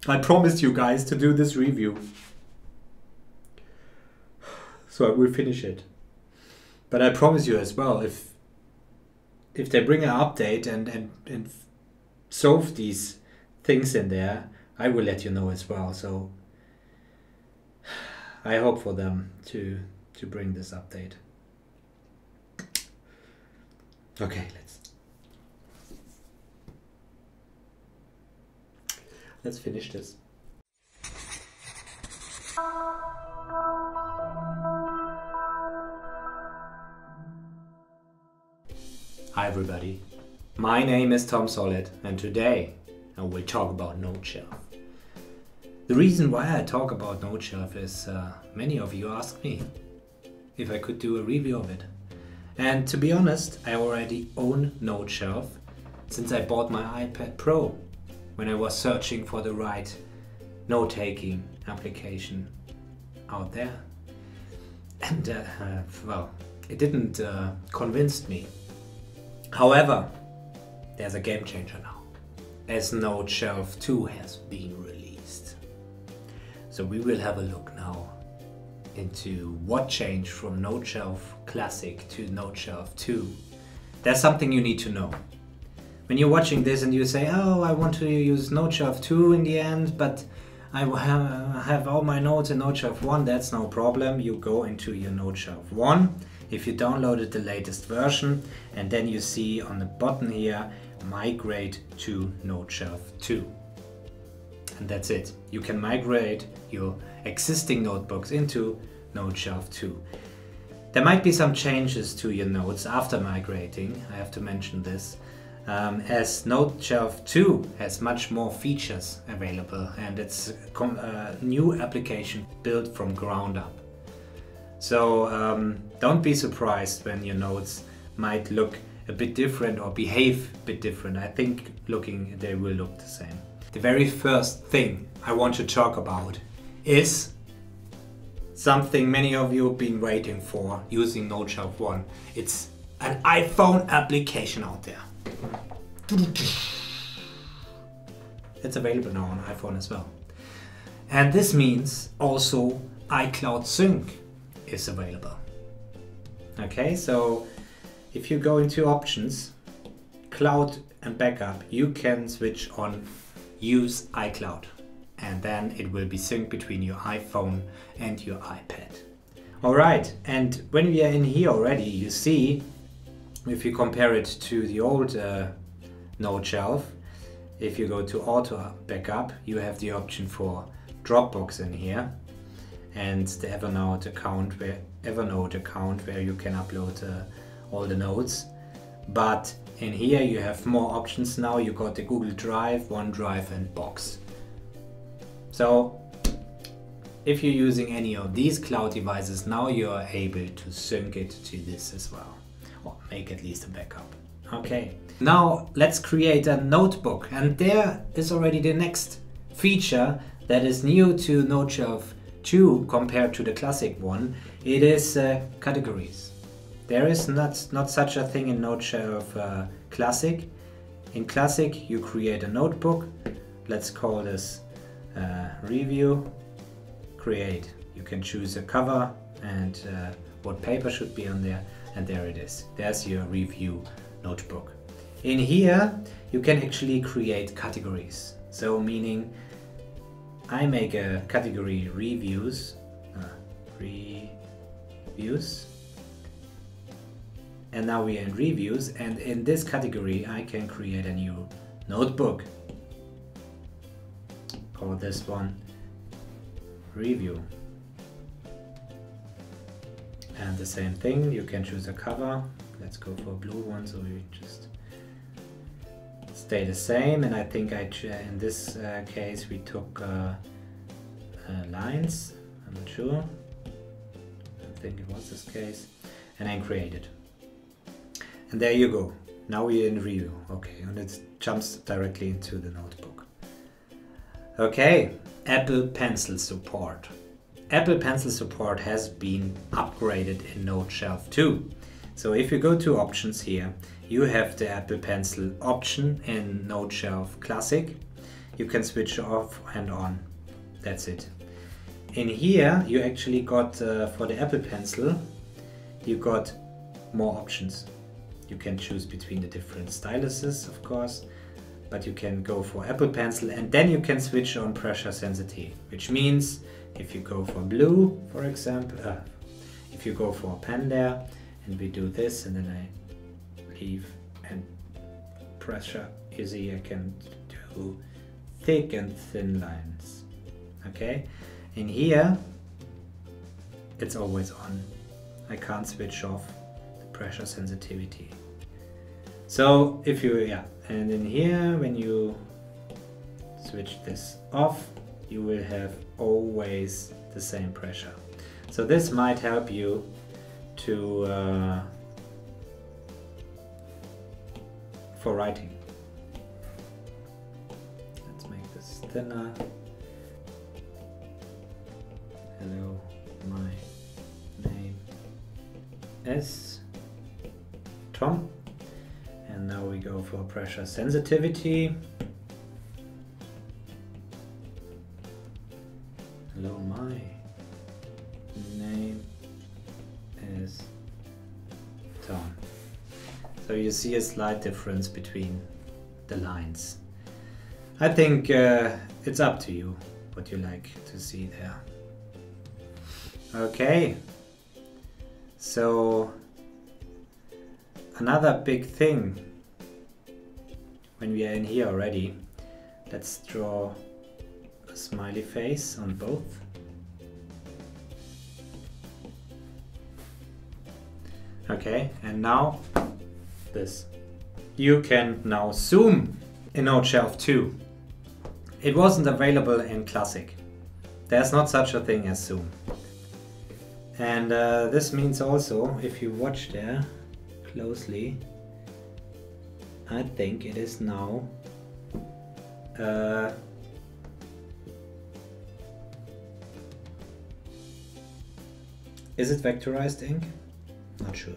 I promised you guys to do this review. So I will finish it. But I promise you as well, if they bring an update and solve these things in there, I will let you know as well. So I hope for them to bring this update. Okay, let's finish this. Hi everybody, my name is Tom Solid and today I will talk about Noteshelf. The reason why I talk about Noteshelf is many of you asked me if I could do a review of it. And to be honest, I already own Noteshelf since I bought my iPad Pro when I was searching for the right note-taking application out there. And well, it didn't convince me. However, there's a game changer now, as Noteshelf 2 has been released. So we will have a look now into what changed from Noteshelf Classic to Noteshelf 2. There's something you need to know. When you're watching this and you say, oh, I want to use Noteshelf 2 in the end, but I have all my notes in Noteshelf 1, that's no problem. You go into your Noteshelf 1. If you downloaded the latest version, and then you see on the button here, migrate to Noteshelf 2. And that's it. You can migrate your existing notebooks into Noteshelf 2. There might be some changes to your notes after migrating, I have to mention this, as Noteshelf 2 has much more features available and it's a new application built from ground up. So don't be surprised when your notes might look a bit different or behave a bit different. I think they will look the same. The very first thing I want to talk about is something many of you have been waiting for using Noteshelf 1. It's an iPhone application out there. It's available now on iPhone as well. And this means also Icloud Sync is available. Okay, so if you go into options, cloud and backup, you can switch on use iCloud and then it will be synced between your iPhone and your iPad. Alright, and when we are in here already, you see, if you compare it to the old Noteshelf, if you go to auto backup, you have the option for Dropbox in here and the Evernote account where you can upload all the notes. But in here you have more options now. You got the Google Drive, OneDrive and Box. So if you're using any of these cloud devices, now you are able to sync it to this as well, or make at least a backup. Okay, now let's create a notebook, and there is already the next feature that is new to Noteshelf 2 compared to the classic one. It is categories. There is not such a thing in Noteshelf Classic. In Classic you create a notebook. Let's call this review, create. You can choose a cover and what paper should be on there, and there it is. There's your review notebook. In here you can actually create categories. So meaning I make a category reviews, and now we are in reviews, and in this category I can create a new notebook. Call this one review. And the same thing, you can choose a cover. Let's go for a blue one, so we just stay the same. And I think in this case we took lines, I'm not sure. I think it was this case. And then created. And there you go. Now we're in review. Okay, and it jumps directly into the notebook. Okay, Apple Pencil support. Apple Pencil support has been upgraded in Noteshelf 2. So if you go to options here, you have the Apple Pencil option in Noteshelf Classic. you can switch off and on. That's it. In here you actually got, for the Apple Pencil, you got more options. You can choose between the different styluses, of course, but you can go for Apple Pencil and then you can switch on pressure sensitive, which means if you go for blue, for example, if you go for a pen there and we do this and then I leave and pressure easy, I can do thick and thin lines. Okay, in here it's always on. I can't switch off the pressure sensitivity. So if you, and in here when you switch this off, you will have always the same pressure. So this might help you to for writing. Let's make this thinner. Hello, my name is Tom, and now we go for pressure sensitivity. Hello, my name is Tom. So you see a slight difference between the lines. I think it's up to you what you like to see there. Okay, so another big thing when we are in here already, let's draw a smiley face on both. Okay, and now this. You can now zoom in Noteshelf 2. It wasn't available in Classic. There's not such a thing as zoom. And this means also, if you watch there closely, I think it is now is it vectorized ink? Not sure.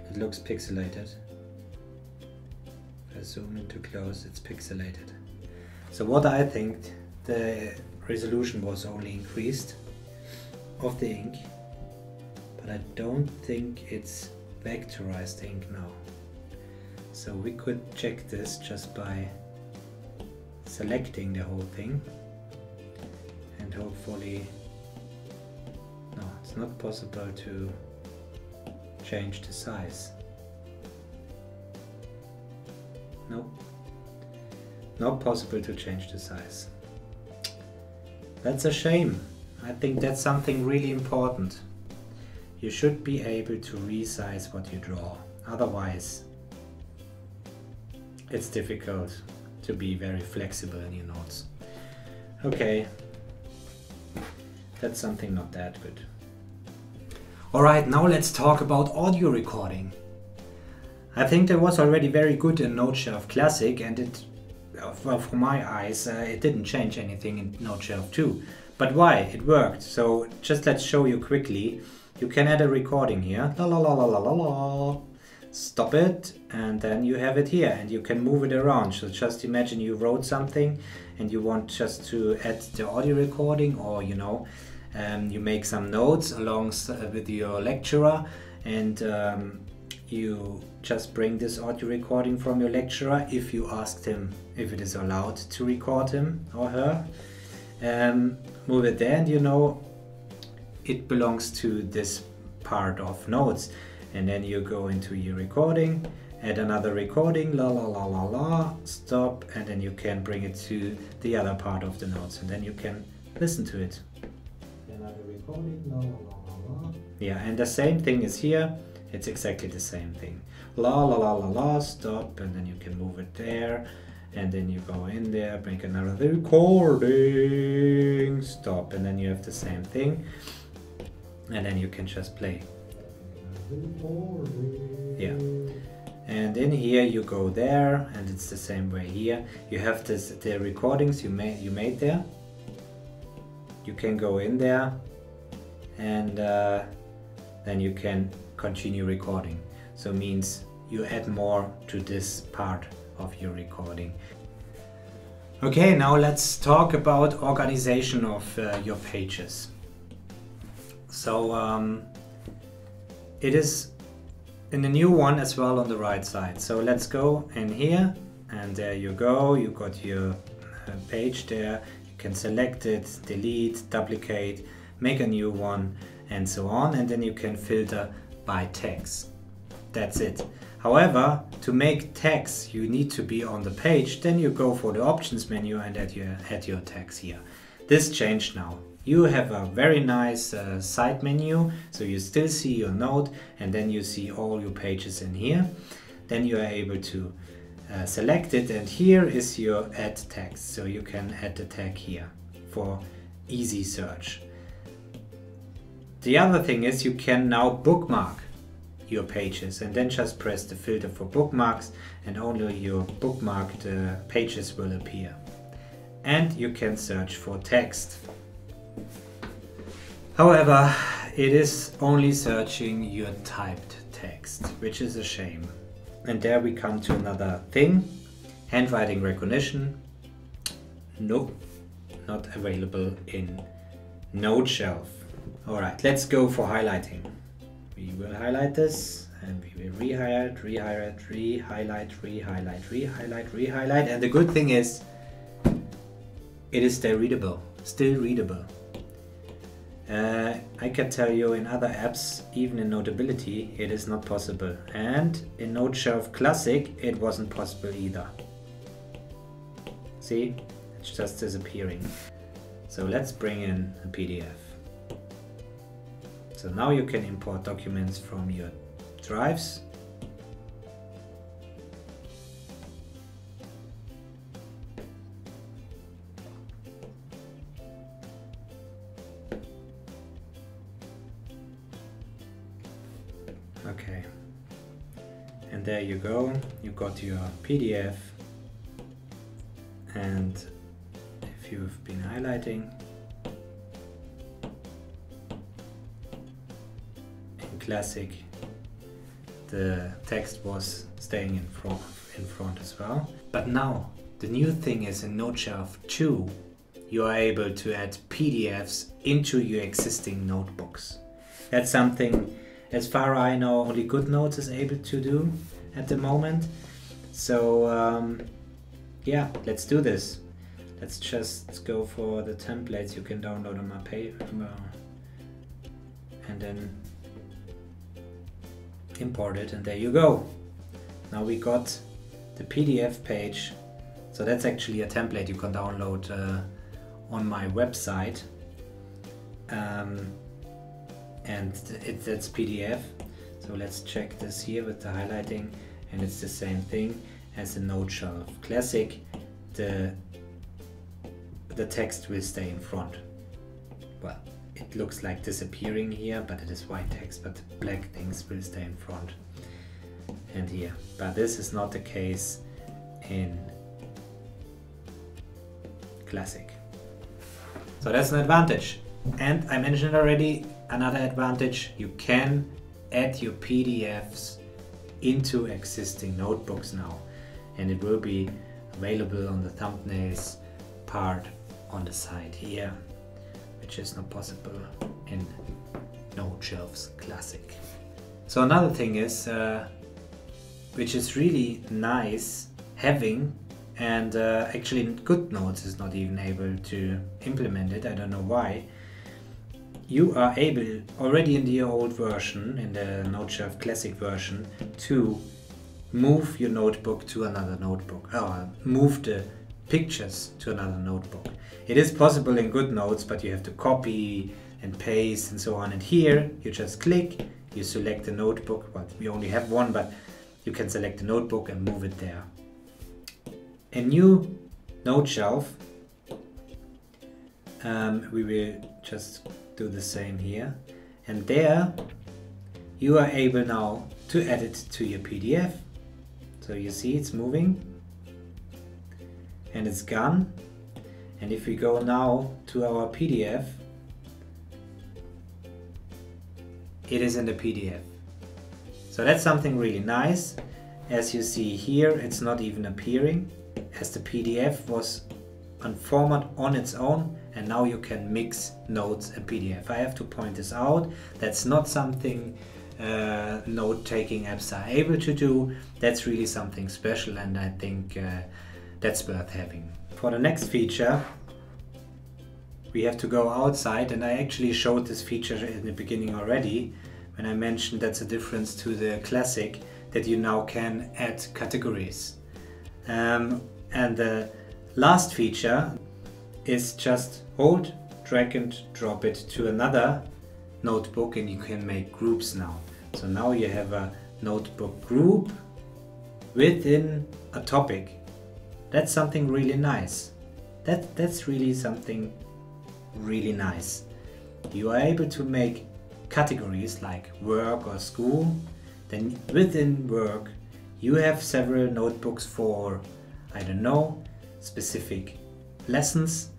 It looks pixelated. If I zoom in too close, it's pixelated. So what I think, the resolution was only increased of the ink, but I don't think it's vectorized ink now. So we could check this just by selecting the whole thing, and hopefully, no, it's not possible to change the size. Nope, not possible to change the size. That's a shame. I think that's something really important. You should be able to resize what you draw. Otherwise, it's difficult to be very flexible in your notes. Okay, that's something not that good. Alright, now let's talk about audio recording. I think that was already very good in Noteshelf Classic, and it, well, for my eyes, it didn't change anything in Noteshelf 2. But why? It worked. So just let's show you quickly. You can add a recording here. La la la la la la la. Stop it, and then you have it here, and you can move it around. So just imagine you wrote something and you want just to add the audio recording, or you know, you make some notes along with your lecturer, and you just bring this audio recording from your lecturer if you asked him if it is allowed to record him or her. Move it there, and you know it belongs to this part of notes, and then you go into your recording, add another recording, la la la la la, stop, and then you can bring it to the other part of the notes, and then you can listen to it. Another recording, la la la la la. Yeah, and the same thing is here. It's exactly the same thing. La la la la la, stop, and then you can move it there. And then you go in there, make another recording, stop, and then you have the same thing. And then you can just play. Yeah. And in here you go there, and it's the same way here. You have the recordings you made there. You can go in there, and then you can continue recording. So it means you add more to this part of your recording. Okay, now let's talk about organization of your pages. So it is in the new one as well on the right side. So let's go in here, and there you go. You got your page there. You can select it, delete, duplicate, make a new one, and so on. And then you can filter by text. That's it. However, to make text, you need to be on the page. Then you go for the options menu and add your text here. This changed now. You have a very nice side menu, so you still see your note, and then you see all your pages in here. Then you are able to select it, and here is your add text. So you can add the tag here for easy search. The other thing is you can now bookmark your pages, and then just press the filter for bookmarks, and only your bookmarked pages will appear. And you can search for text. However, it is only searching your typed text, which is a shame. And there we come to another thing. Handwriting recognition. Nope, not available in Noteshelf. Alright, let's go for highlighting. We will highlight this, and we will re-highlight, re-highlight, re-highlight, re-highlight, re-highlight, re-highlight. And the good thing is, it is still readable. I can tell you in other apps, even in Notability, it is not possible. And in Noteshelf Classic, it wasn't possible either. See, it's just disappearing. So let's bring in a PDF. So now you can import documents from your drives. Okay, and there you go, you got your PDF, and if you've been highlighting, in Classic the text was staying in front as well. But now the new thing is in Noteshelf 2 you are able to add PDFs into your existing notebooks. That's something, as far as I know, only GoodNotes is able to do at the moment. So yeah, let's do this. Let's just go for the templates you can download on my page, and then import it, and there you go. Now we got the PDF page. So that's actually a template you can download on my website. And that's PDF. So let's check this here with the highlighting, and it's the same thing as the Noteshelf Classic. The text will stay in front. Well, it looks like disappearing here, but it is white text, but the black things will stay in front and here. But this is not the case in Classic. So that's an advantage. And I mentioned already, another advantage, you can add your PDFs into existing notebooks now, and it will be available on the thumbnails part on the side here, which is not possible in Noteshelf's Classic. So another thing is, which is really nice having, and actually GoodNotes is not even able to implement it, I don't know why. You are able, already in the old version, in the Noteshelf Classic version, to move your notebook to another notebook, or move the pictures to another notebook. It is possible in GoodNotes, but you have to copy and paste and so on. And here, you just click, you select the notebook. Well, we only have one, but you can select the notebook and move it there. A new Noteshelf, we will just do the same here, and there you are able now to add it to your PDF. So you see it's moving and it's gone. And if we go now to our PDF, it is in the PDF. So that's something really nice. As you see here, it's not even appearing, as the PDF was format on its own, and now you can mix notes and PDF. I have to point this out. That's not something note-taking apps are able to do. That's really something special, and I think that's worth having. For the next feature, we have to go outside, and I actually showed this feature in the beginning already when I mentioned that's a difference to the classic, that you now can add categories. And the last feature is just hold, drag and drop it to another notebook, and you can make groups now. So now you have a notebook group within a topic. That's something really nice. That's really something really nice. You are able to make categories like work or school. Then within work you have several notebooks for, I don't know, specific lessons,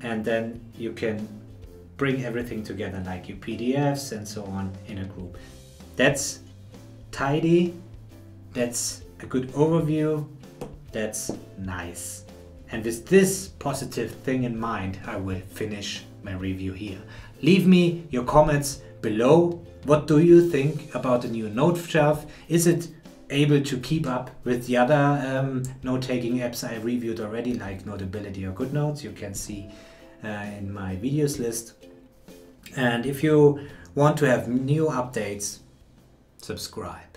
and then you can bring everything together like your PDFs and so on in a group. That's tidy, that's a good overview, that's nice. And with this positive thing in mind, I will finish my review here. Leave me your comments below. What do you think about the new Noteshelf? Is it able to keep up with the other note-taking apps I reviewed already, like Notability or GoodNotes? You can see in my videos list. And if you want to have new updates, subscribe.